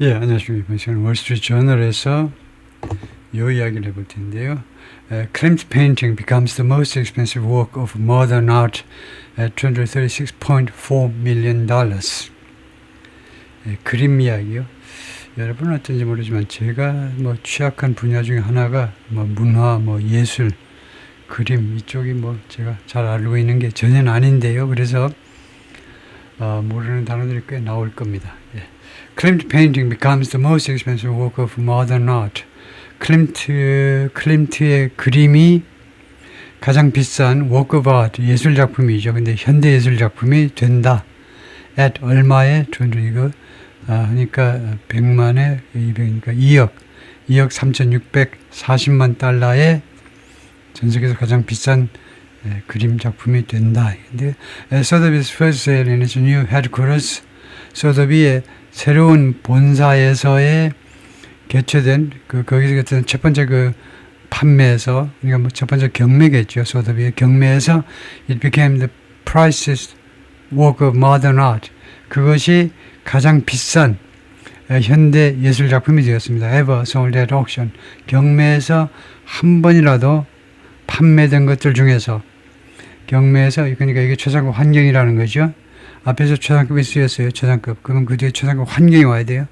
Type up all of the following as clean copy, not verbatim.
예, 안녕하십니까. 이번 시간 월스트리트 저널에서 이 이야기를 해볼 텐데요. Klimt painting becomes the most expensive work of modern art at $236.4 million. 그림 이야기요. 여러분은 어떤지 모르지만 제가 취약한 분야 중에 하나가 문화, 예술, 그림 이쪽이 제가 잘 알고 있는 게 전혀 아닌데요. 그래서 모르는 단어들이 꽤 나올 겁니다. 예. Klimt painting becomes the most expensive work of modern art. 클림트의 그림이 가장 비싼 work of art, 예술 작품이죠. 근데 현대 예술 작품이 된다. at 얼마에? 이거 그러니까 100만에 200이니까 2억 3,640만 달러에 전 세계에서 가장 비싼 그림 작품이 된다. 근데 Sotheby's first sale in its new headquarters, 소더비의 새로운 본사에서의 개최된 거기서 첫 번째 판매에서, 그러니까 첫 번째 경매겠죠. 소더비의 경매에서 it became the priciest work of modern art. 그것이 가장 비싼 현대 예술 작품이 되었습니다. ever sold at auction. 경매에서 한 번이라도 판매된 것들 중에서, 경매에서, 그러니까 이게 최상급 환경이라는 거죠. 앞에서 최상급이 쓰였어요. 최상급. 그럼 그 뒤에 최상급 환경이 와야 돼요.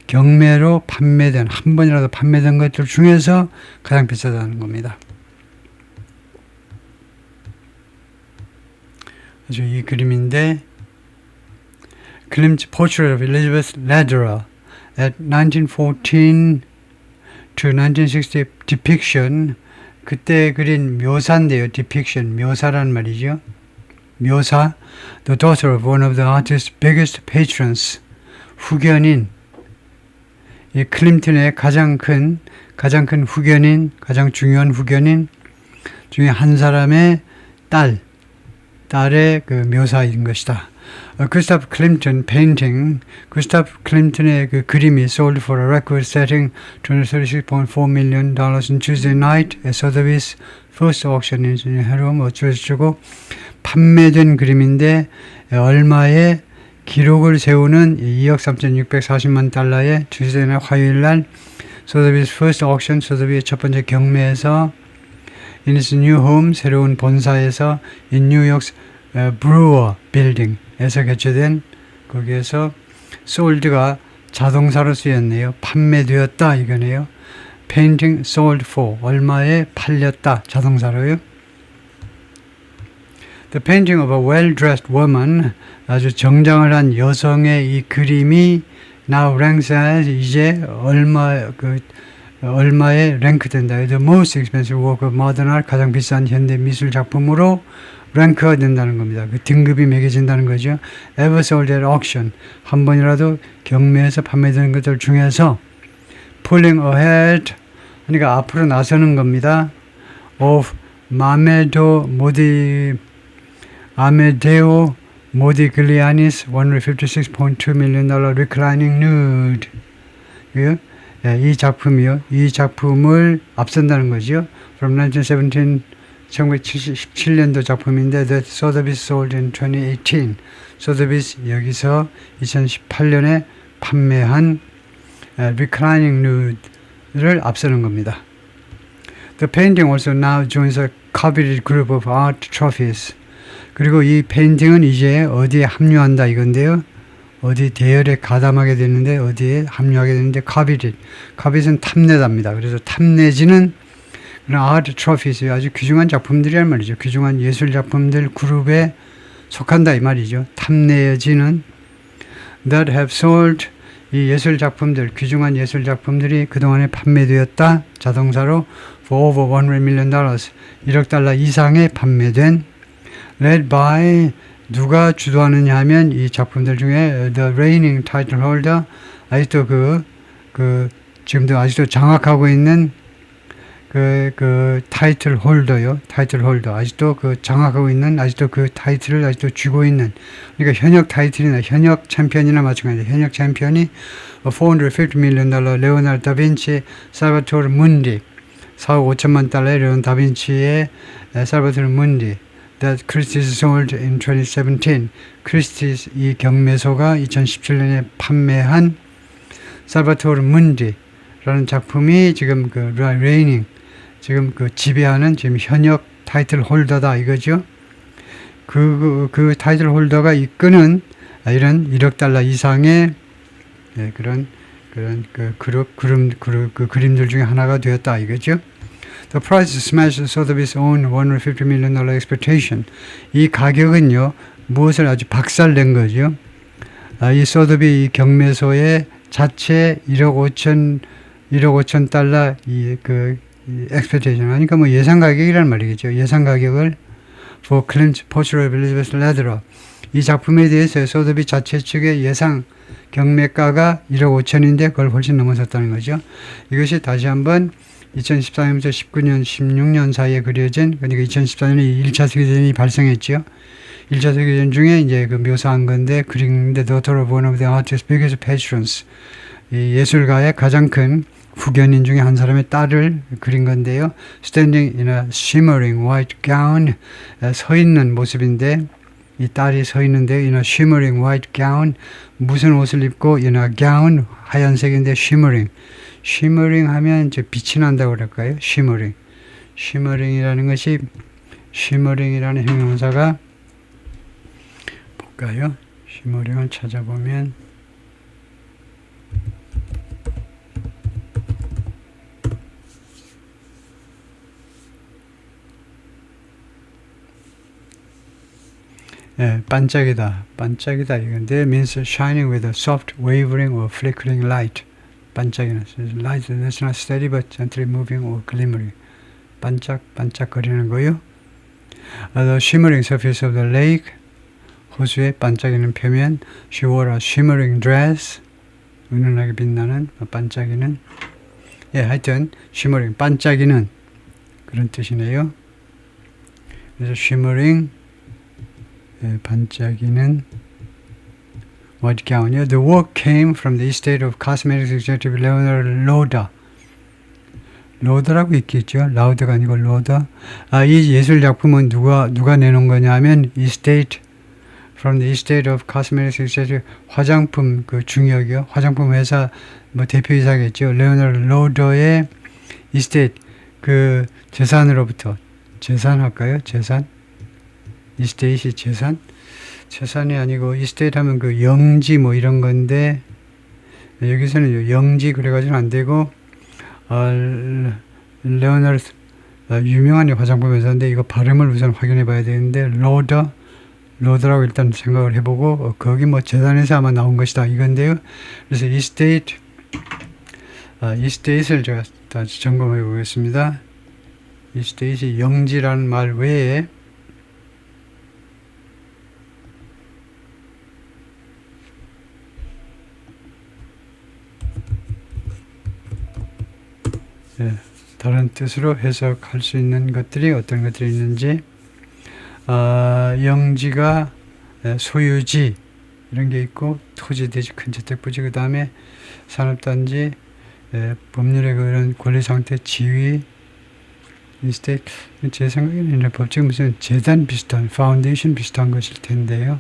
경매로 판매된, 한 번이라도 판매된 것들 중에서 가장 비싸다는 겁니다. 그래서 이 그림인데, Klimt's portrait of Elizabeth Lederer at 1914 to 1960 depiction. 그때 그린 묘사인데요. depiction, 묘사란 말이죠. 묘사, the daughter of one of the artist's biggest patrons, 후견인, 이 클림튼의 가장 큰 후견인, 가장 중요한 후견인 중에 한 사람의 딸의 그 묘사인 것이다. Gustav Klimt painting, 구스타프 클림튼의 그 그림이 sold for a record-setting $236.4 million on Tuesday night at Sotheby's first auction in 해로 어쩌고저쩌고 판매된 그림인데 얼마의 기록을 세우는 2억 3,640만 달러의 주제는 화요일날 Sotheby's first auction, 소더비의 첫 번째 경매에서 in its new home, 새로운 본사에서 in New York's Brewer Building에서 개최된, 거기에서 sold가 자동사로 쓰였네요. 판매되었다 이거네요. Painting sold for, 얼마에 팔렸다, 자동사로요. The painting of a well-dressed woman, 아주 정장을 한 여성의 이 그림이 now ranks as, 이제 얼마에 랭크된다. The most expensive work of modern art, 가장 비싼 현대 미술 작품으로 랭크가 된다는 겁니다. 그 등급이 매겨진다는 거죠. Ever sold at auction, 한 번이라도 경매에서 판매되는 것들 중에서 pulling ahead, 그러니까 앞으로 나서는 겁니다. of Amedeo Modigliani's $156.2 million reclining nude. 이 작품이요. 이 작품을 앞선다는 거죠. From 1917년도 작품인데 that Sotheby's sold in 2018. Sotheby's 여기서 2018년에 판매한 reclining nude를 앞서는 겁니다. The painting also now joins a coveted group of art trophies. 그리고 이 페인팅은 이제 어디에 합류한다 이건데요. 어디 대열에 가담하게 되는데, 어디에 합류하게 되는데, coveted은 탐내답니다. 그래서 탐내지는 그런 art trophies, 아주 귀중한 작품들이란 말이죠. 귀중한 예술 작품들 그룹에 속한다 이 말이죠. 탐내지는 that have sold, 이 예술 작품들, 귀중한 예술 작품들이 그동안에 판매되었다. 자동사로 for over $100 million, 1억 달러 이상에 판매된, led by, 누가 주도하느냐 하면 이 작품들 중에 the reigning title holder, 아직도 지금도 아직도 장악하고 있는 그 타이틀 홀더요. 타이틀 홀더. 아직도 장악하고 있는, 아직도 그 타이틀을 아직도 쥐고 있는, 그러니까 현역 타이틀이나 현역 챔피언이나 마찬가지예요. 현역 챔피언이 $450 million 레오나르도 다빈치 살바토르 문디, 4억 5천만 달러의 레오나르도 다빈치의 살바토르 문디, that Christie's sold in 2017. 크리스티스 이 경매소가 2017년에 판매한 살바토르 문디라는 작품이 지금 그 레이닝 지금 그 지배하는 지금 현역 타이틀 홀더다 이거죠. 그 타이틀 홀더가 이끄는 이런 1억 달러 이상의 그런 그 그 그림들 중에 하나가 되었다 이거죠. The price smashed Sotheby's own $150 million expectation. 이 가격은요 무엇을 아주 박살낸 거죠. 이 소더비 경매소의 자체 1억 5천 달러 이 expectation 하니까 뭐 예상 가격이란 말이겠죠. 예상 가격을 for claimed portrait of Elizabeth Lederer. 이 작품에 대해서 소더비 자체 측의 예상 경매가가 1억 5천인데 그걸 훨씬 넘어섰다는 거죠. 이것이 다시 한번 2014년부터 19년, 16년 사이에 그려진, 그러니까 2014년에 1차 세계대전이 발생했죠. 1차 세계대전 중에 이제 그 묘사한 건데, 그림인데, daughter of one of the artist's biggest patrons. 이 예술가의 가장 큰 후견인 중에 한 사람의 딸을 그린 건데요. Standing in a shimmering white gown. 서 있는 모습인데, 이 딸이 서 있는데, in a shimmering white gown. 무슨 옷을 입고, in a gown, 하얀색인데, shimmering. 쉬머링 하면 이제 빛이 난다고 그럴까요? 쉬머링. 쉬머링이라는 것이, 쉬머링이라는 형용사가 볼까요? 쉬머링을 찾아보면 반짝이다. 반짝이다. 이건데 means shining with a soft wavering or flickering light. 반짝이는 light that's not steady but gently moving or glimmering. 반짝거리는 거요. The shimmering surface of the lake. 호수의 반짝이는 표면. She wore a shimmering dress. 은은하게 빛나는 반짝이는. 하여튼 shimmering 반짝이는 그런 뜻이네요. 그래서 shimmering 반짝이는 white gown이요. The work came from the estate of cosmetics executive Leonard Lauder. 로더라고 있겠죠. 라우더가 아니고 로더. 이 예술 작품은 누가 내놓은 거냐 하면 estate from the estate of cosmetics executive 화장품 그 중역이요. 화장품 회사 뭐 대표이사겠죠. 레오나르드 로더의 estate 그 재산으로부터 재산 할까요? 재산 이스테이시 재산이 아니고 이스테이트 하면 그 영지 뭐 이런 건데 여기서는 영지 그래가지고는 안 되고 레오나르드 유명한 화장품 회사인데 이거 발음을 우선 확인해 봐야 되는데 로더라고 일단 생각을 해보고 거기 뭐 재산에서 아마 나온 것이다 이건데요. 그래서 이스테이트를 제가 다시 점검해 보겠습니다. 이스테이트 영지라는 말 외에 다른 뜻으로 해석할 수 있는 것들이 어떤 것들이 있는지 영지가 소유지 이런 게 있고 토지, 대지, 큰 저택, 부지 그 다음에 산업단지 법률의 그런 권리상태, 지위 인스테이트 제 생각에는 법칙은 무슨 재단 비슷한 파운데이션 비슷한 것일 텐데요.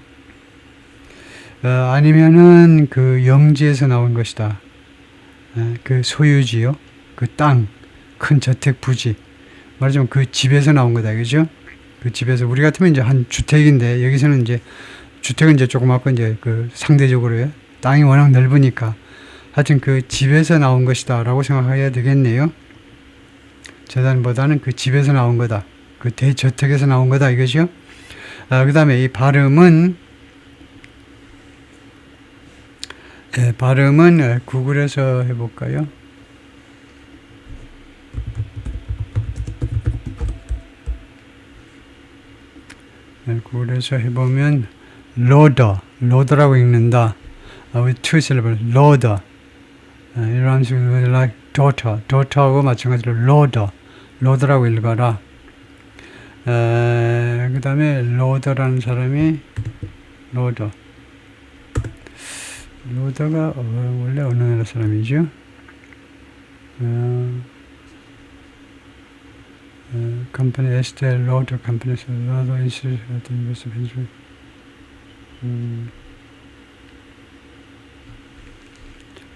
아니면은 그 영지에서 나온 것이다. 그 소유지요. 그 땅, 큰 저택, 부지. 말하자면 그 집에서 나온 거다. 그죠? 그 집에서, 우리 같으면 이제 한 주택인데, 여기서는 이제, 주택은 이제 조그맣고, 이제 그 상대적으로요. 땅이 워낙 넓으니까. 하여튼 그 집에서 나온 것이다. 라고 생각해야 되겠네요. 재단보다는 그 집에서 나온 거다. 그 대저택에서 나온 거다. 이거죠? 그 다음에 이 발음은 구글에서 해볼까요? 구글에서 해보면 로더라고 읽는다. with two syllables, loader. 이런 식으로 like daughter하고 마찬가지로 로더라고 읽어라. 그 다음에 로더라는 사람이 로더가 원래 어느 나라 사람이죠? 컴퍼니 에스테 로더 컴퍼니에서 로더 인스티튜트 같은 것을 해주고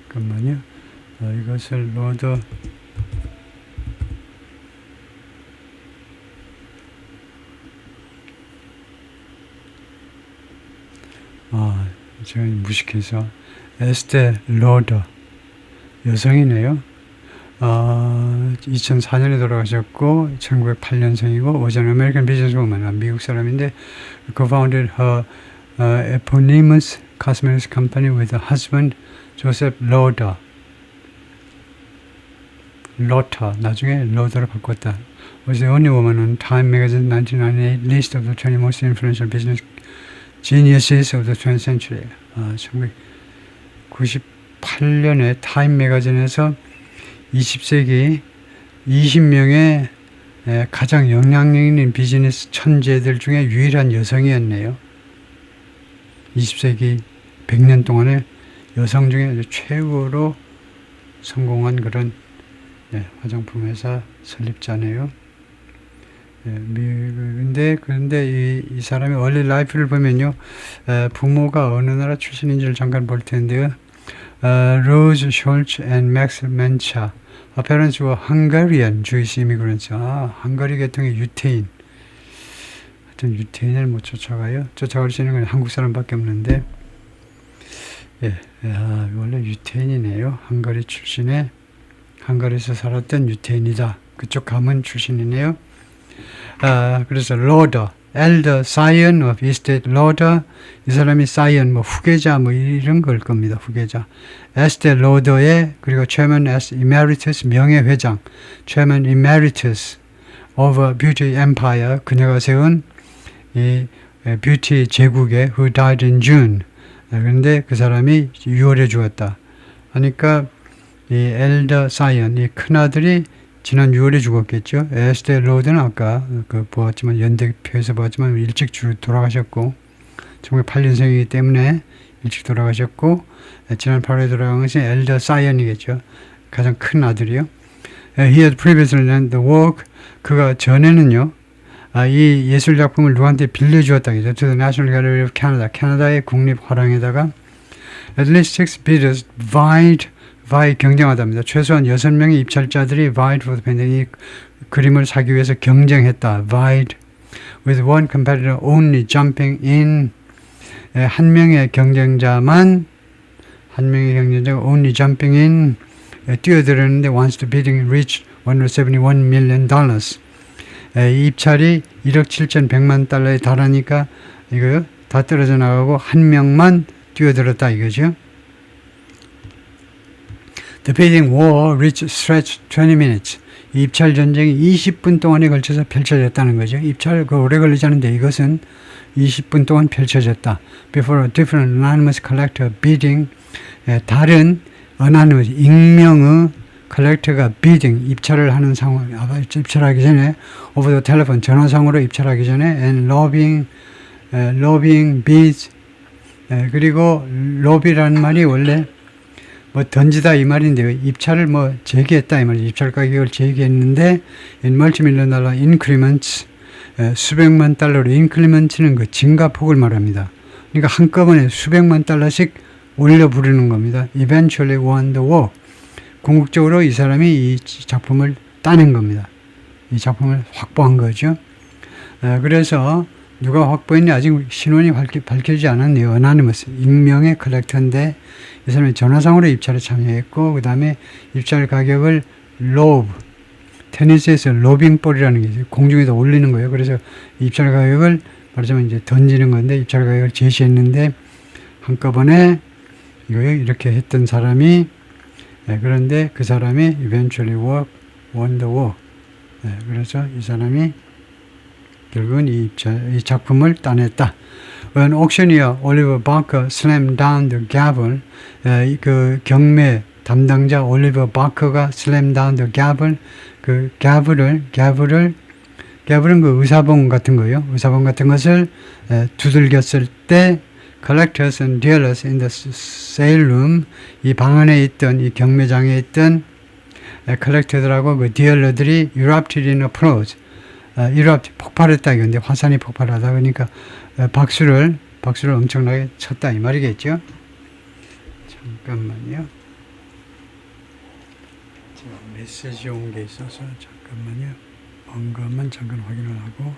잠깐만요. 이것을 로드 제가 무식해서 에스테 로더 여성이네요. 2004년에 돌아가셨고 1908년생이고 was an American businesswoman. 미국 사람인데 co-founded her eponymous cosmetics company with her husband Joseph Loder. 로터 나중에 로더로 바꿨다. Was the only woman on Time Magazine 1998 list of the 20 most influential business geniuses of the 20th century. 1998년에 타임 매거진에서 20세기 20명의 가장 영향력 있는 비즈니스 천재들 중에 유일한 여성이었네요. 20세기 100년 동안에 여성 중에 아주 최고로 성공한 그런 화장품 회사 설립자네요. 그런데 이 사람의 원래 라이프를 보면요, 부모가 어느 나라 출신인지를 잠깐 볼 텐데요. Rose Scholz and Max Mencha. Her parents were Hungarian Jewish immigrants. 헝가리 계통의 유태인. 하여튼 유태인을 못 쫓아가요. 쫓아갈 수 있는 건 한국 사람밖에 없는데, 원래 유태인이네요. 헝가리 출신의, 헝가리에서 살았던 유태인이다. 그쪽 가문 출신이네요. 그래서 Loder, Elder Scion of Estate Loder. 이 사람이 Scion, 후계자, 이런 걸 겁니다. 후계자. Estee Lauder의, 그리고 Chairman Emeritus, 명예회장. Chairman Emeritus of Beauty Empire. 그녀가 세운 이 뷰티 제국의 Who died in June. 그런데 그 사람이 6월에 죽었다. 하니까 이 Elder Scion, 이 큰아들이 지난 6월에 죽었겠죠. 에스테 로드는 아까 보았지만 연대표에서 보았지만 일찍 돌아가셨고 1908년생이기 때문에 일찍 돌아가셨고 지난 8월에 돌아간 것이 엘더 사이언이겠죠. 가장 큰 아들이요. He had previously done the work. 그가 전에는요. 이 예술 작품을 누구한테 빌려주었다. To the National Gallery of Canada. 캐나다의 국립 화廊에다가 at least 6 bidders vied 경쟁하답니다. 최소한 6명의 입찰자들이 vied for the painting. 이 그림을 사기 위해서 경쟁했다. vied with one competitor only jumping in. 한 명의 경쟁자가 only jumping in 뛰어들었는데 once the bidding reached $171 million. 이 입찰이 1억 7,100만 달러에 달하니까 이거 다 떨어져 나가고 한 명만 뛰어들었다 이거죠. The bidding war stretched 20 minutes. 이 입찰 전쟁이 20분 동안에 걸쳐서 펼쳐졌다는 거죠. 입찰 오래 걸리지 않은데 이것은 20분 동안 펼쳐졌다. Before a different anonymous collector bidding. 다른 anonymous 익명의 컬렉터가 bidding 입찰을 하는 상황, 입찰하기 전에 over the telephone 전화상으로 입찰하기 전에 and lobbying bids. 그리고 lobby라는 말이 원래 던지다 이 말인데요. 입찰을 제기했다 이 말이죠. 입찰 가격을 제기했는데 in multi-million dollar increments 수백만 달러로 increment는 그 증가폭을 말합니다. 그러니까 한꺼번에 수백만 달러씩 올려 부르는 겁니다. Eventually won the war. 궁극적으로 이 사람이 이 작품을 따낸 겁니다. 이 작품을 확보한 거죠. 그래서 누가 확보했냐 아직 신원이 밝혀지지 않았네요. 어나니머스 익명의 컬렉터인데 이 사람이 전화상으로 입찰에 참여했고 그 다음에 입찰 가격을 테니스에서 로빙볼이라는 게 있어요. 공중에다 올리는 거예요. 그래서 입찰 가격을 말하자면 이제 던지는 건데 입찰 가격을 제시했는데 한꺼번에 이거요 이렇게 했던 사람이 그런데 그 사람이 eventually won the war. 그래서 이 사람이 결국은 이 작품을 따냈다. When auctioneer Oliver Barker slammed down the gavel, 그 경매 담당자 올리버 바커가 slam down the gavel, 그 gavel은 그 의사봉 같은 거요. 의사봉 같은 것을 두들겼을 때 collectors and dealers in the sale room, 이 방 안에 있던 이 경매장에 있던 컬렉터들하고 그 딜러들이 erupted in applause. 폭발했다 이건데 화산이 폭발하다 그러니까 박수를 엄청나게 쳤다 이 말이겠죠. 잠깐만요. 메시지 온 게 있어서 잠깐만요. 온 것만 잠깐 확인을 하고.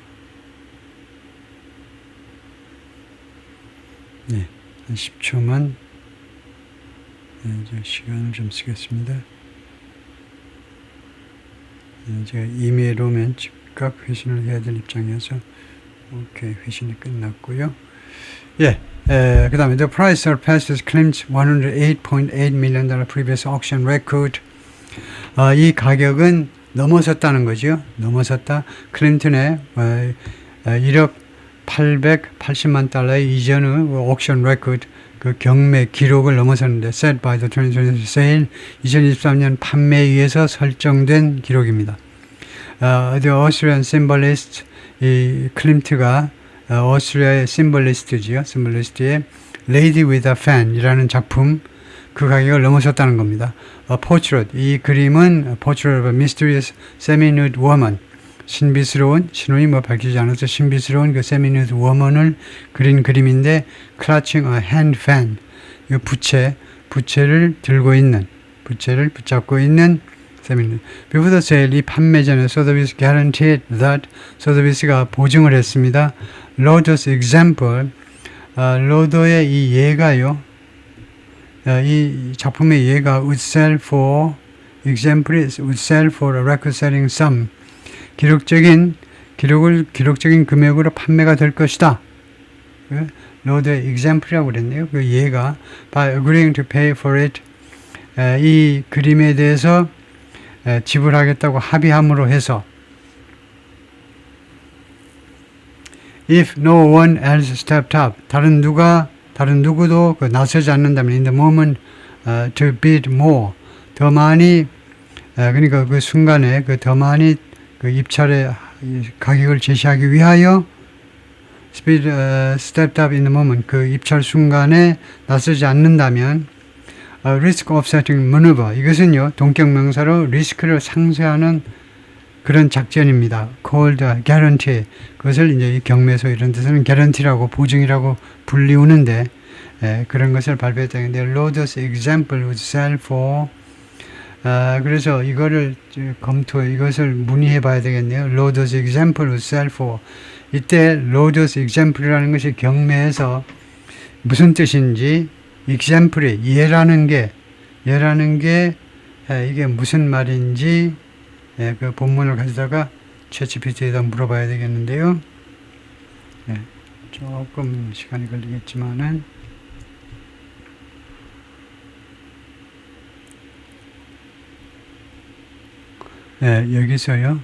네, 한 10초만 이제 시간을 좀 쓰겠습니다. 제가 이메일 오면 즉각 회신을 해야 될 입장이어서 오케이, 회신이 끝났고요. 예, 그 다음에 the price surpasses claimed $108.8 million previous auction record. 이 가격은 넘어섰다는 거죠. 넘어섰다. 클린턴의 1억 880만 달러의 이전의 옥션 레코드 그 경매 기록을 넘어섰는데 set by the 2023 sale 2023년 판매에 의해서 설정된 기록입니다. The Austrian symbolist 이 클림트가 오스트리아의 심벌리스트지요. 심벌리스트의 Lady with a Fan이라는 작품 그 가격을 넘어섰다는 겁니다. Portrait 이 그림은 Portrait of a Mysterious Semi-Nude Woman 신비스러운 신혼이 밝히지 않아서 신비스러운 그 semi-nude woman을 그린 그림인데 clutching a hand fan 이 부채를 들고 있는 부채를 붙잡고 있는 semi-nude. Before the sale 이 판매 전에 Sotheby's guaranteed that Sotheby's가 보증을 했습니다. Lodo's example 로도의 이 예가요. 이 작품의 예가 would sell for example would sell for a record-setting sum 기록적인 금액으로 판매가 될 것이다. 로드의 example이라고 그랬네요. 그 예가 by agreeing to pay for it 이 그림에 대해서 지불하겠다고 합의함으로 해서 if no one else stepped up 다른 누구도 나서지 않는다면 in the moment to bid more 더 많이 그러니까 그 순간에 더 많이 그 입찰의 가격을 제시하기 위하여 stepped up in the moment 그 입찰 순간에 나서지 않는다면 risk offsetting maneuver 이것은요 동격명사로 리스크를 상쇄하는 그런 작전입니다. called guarantee 그것을 이제 이 경매에서 이런 데서는 guarantee라고 보증이라고 불리우는데 그런 것을 발표했다는데 Lodo's example would sell for 그래서 이것을 문의해 봐야 되겠네요. Lodo's example would sell for 이때 Lodo's example이라는 것이 경매에서 무슨 뜻인지 example이 예라는 게 이게 무슨 말인지 그 본문을 가져다가 챗GPT에다 물어봐야 되겠는데요. 조금 시간이 걸리겠지만은 여기서요.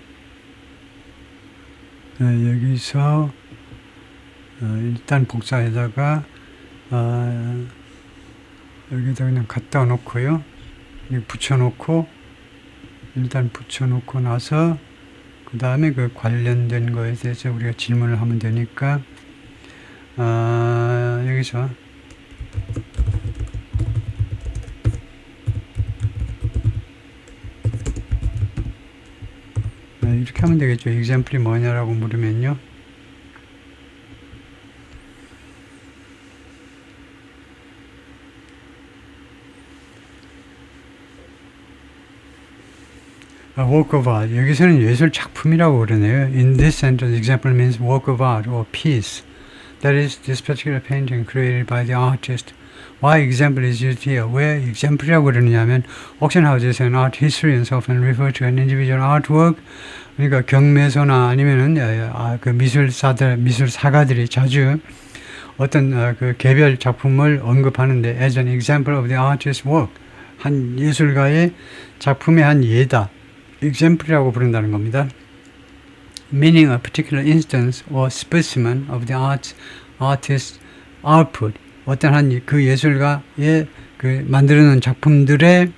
여기서 일단 복사에다가 여기다 그냥 갖다 놓고요. 일단 붙여놓고 나서 그 다음에 그 관련된 거에 대해서 우리가 질문을 하면 되니까 여기서 이렇게 하면 되겠죠. example이 뭐냐라고 물으면요. work of art. 여기서는 예술 작품이라고 그러네요. In this sentence, example means work of art or piece. That is, this particular painting created by the artist. Why example is used here? 왜 example이라고 그러느냐면 auction houses and art historians often refer to an individual artwork. 그러니까 경매소나 아니면은 그 미술사가들이 자주 어떤 그 개별 작품을 언급하는데 as an example of the artist's work. 한 예술가의 작품의 한 예다. example이라고 부른다는 겁니다. Meaning a particular instance or specimen of the artist's output. 어떤 한 그 예술가의 그 만들어놓은 작품들의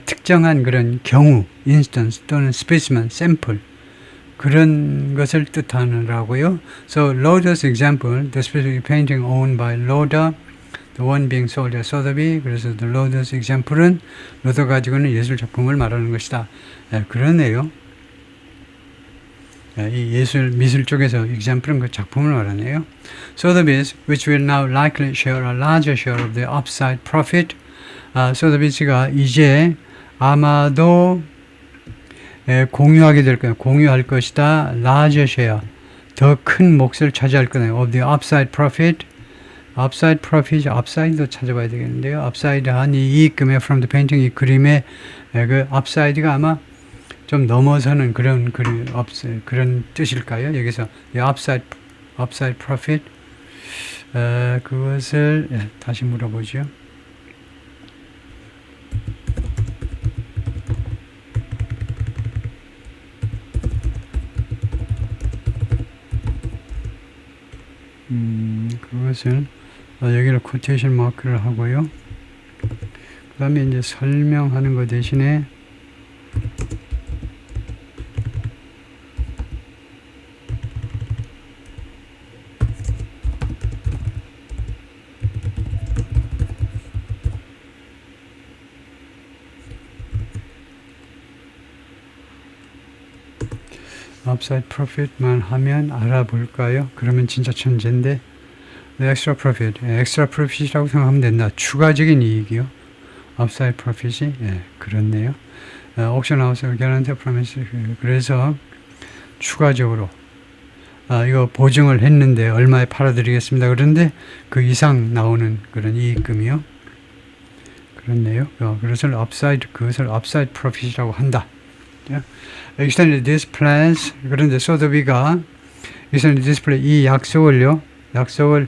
특정한 그런 경우, instance 또는 specimen, sample 그런 것을 뜻하느라고요. So Loda's example, the specific painting owned by Loda, the one being sold at Sotheby. 그래서 the Loda's example은 로더 가지고는 예술 작품을 말하는 것이다. 그러네요. 이 미술 쪽에서 example은 그 작품을 말하네요. Sotheby's, which will now likely share a larger share of the upside profit. Sotheby's가 이제 아마도 공유하게 될 거예요. 공유할 것이다. larger share. 더 큰 몫을 차지할 거예요. of the upside profit. upside profit, upside도 찾아봐야 되겠는데요. upside 한 이 이익금의 from the painting 이 그림의 그 upside가 아마 좀 넘어서는 그런 그런 뜻일까요? 여기서 upside profit 그것을 다시 물어보죠. 그것을 여기를 코테이션 마크를 하고요. 그 다음에 이제 설명하는 거 대신에 upside profit만 하면 알아볼까요? 그러면 진짜 천재인데 extra profit이라고 생각하면 된다. 추가적인 이익이요. upside profit이 그렇네요. auction house guarantee promise 그래서 추가적으로 이거 보증을 했는데 얼마에 팔아드리겠습니다. 그런데 그 이상 나오는 그런 이익금이요. 그렇네요. 그것을 upside profit이라고 한다. extended this plans 그런데 소더비가 extended this plan 이 약속을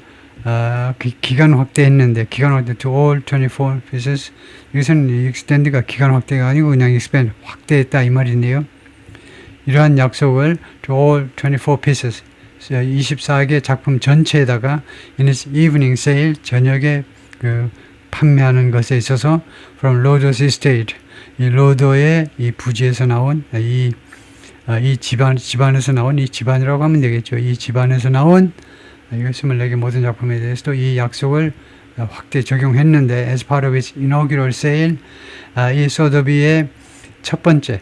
기간 확대했는데 기간 확대 to all 24 pieces 여기서는 extend가 기간 확대가 아니고 그냥 expand 확대했다 이 말인데요. 이러한 약속을 to all 24 pieces 24개 작품 전체에다가 in its evening sale 저녁에 판매하는 것에 있어서 from Lodos Estate 이 로더의 이 부지에서 나온 이 집안에서 나온 이 집안이라고 하면 되겠죠. 이 집안에서 나온 이거 24개 모든 작품에 대해서도 이 약속을 확대 적용했는데 as part of its inaugural sale 이 소더비의 첫 번째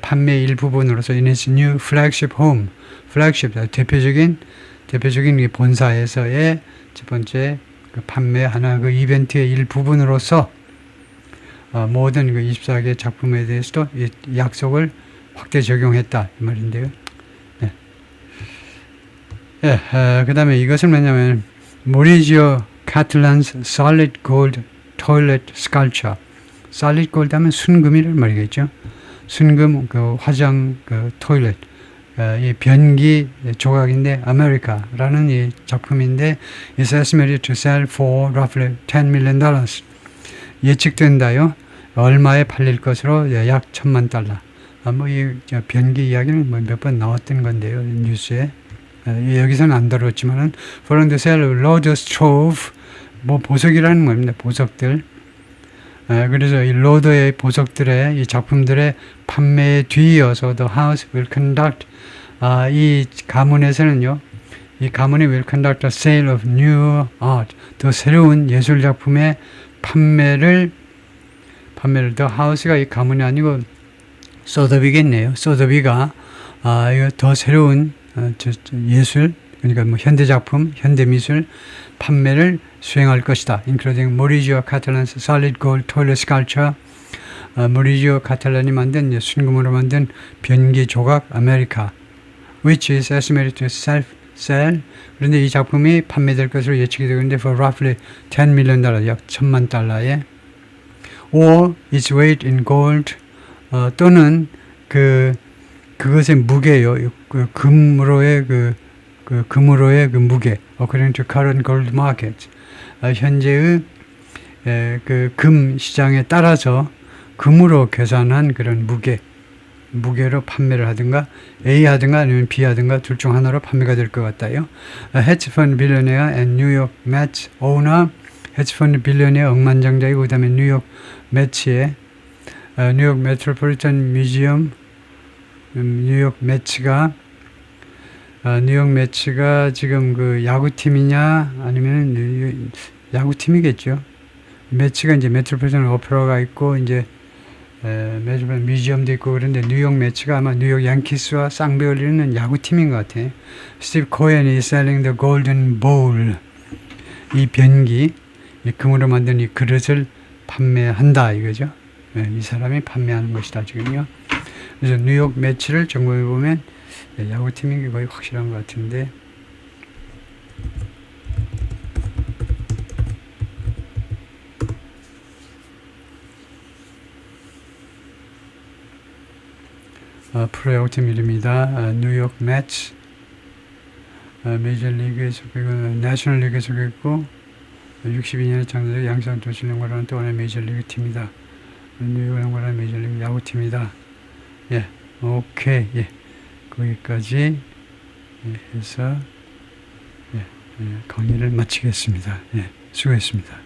판매 일부분으로서 in its new flagship home 대표적인 이 본사에서의 첫 번째 판매하는 그 이벤트의 일부분으로서 모든 그 24개 작품에 대해서도 이 약속을 확대 적용했다 이 말인데요. 그 다음에 이것은 뭐냐면 Maurizio Catalan's Solid Gold Toilet Sculpture. Solid Gold 하면 순금이란 말이겠죠. 순금 화장 토일렛 이 변기 조각인데 아메리카라는 이 작품인데 is estimated to sell for roughly $10 million. 예측된다요. 얼마에 팔릴 것으로 약 $10,000,000. 이 변기 이야기는 몇 번 나왔던 건데요. 뉴스에. 여기서는 안 다뤘지만은 for the sale of Lotus Trove 보석이라는 겁니다. 보석들. 그래서 이 로더의 보석들의 이 작품들의 판매에 뒤이어서 The House will conduct 이 가문에서는요. 이 가문이 will conduct a sale of new art 더 새로운 예술 작품의 판매를 The House가 이 가문이 아니고 소더비겠네요. 소더비가 이거 더 새로운 예술 그러니까 뭐 현대작품, 현대미술 판매를 수행할 것이다. including Maurizio Catalan's solid gold toilet sculpture 모리지오 카탈란이 만든 순금으로 만든 변기 조각 아메리카 which is estimated to sell 그런데 이 작품이 판매될 것으로 예측이 되는데 for roughly $10 million 약 $10,000,000에 or its weight in gold 또는 그것의 무게요. 금으로의 금으로의 무게. According to current gold market. 현재의 금 시장에 따라서 금으로 계산한 그런 무게로 판매를 하든가 A 하든가 아니면 B 하든가 둘 중 하나로 판매가 될 것 같아요. hedge fund billionaire and New York Mets owner. hedge fund billionaire 억만장자이고 그다음에 뉴욕 매치의 뉴욕 메트로폴리탄 뮤지엄 뉴욕 매치가 지금 그 야구팀이냐 아니면 야구팀이겠죠. 매치가 이제 메트로폴리탄 오페라가 있고 이제 메트로폴리탄 뮤지엄도 있고 그런데 뉴욕 매치가 아마 뉴욕 양키스와 쌍배 올리는 야구팀인 것 같아요. 스티브 코엔이 selling the golden bowl 이 변기 이 금으로 만든 이 그릇을 판매한다 이거죠. 이 사람이 판매하는 것이다 지금요. 그래서 뉴욕 매치를 점검해 보면 야구팀인 게 거의 확실한 것 같은데, 프로야구팀 이름이다. 뉴욕 매치. 메이저리그에 속했고 내셔널리그에 속했고 62년에 창단된 양산 도시농구라는 또 하나의 메이저리그 팀이다. 뉴욕 농구라는 메이저리그 야구팀이다. 예, 오케이. 예, 거기까지 해서 강의를 마치겠습니다. 예, 수고했습니다.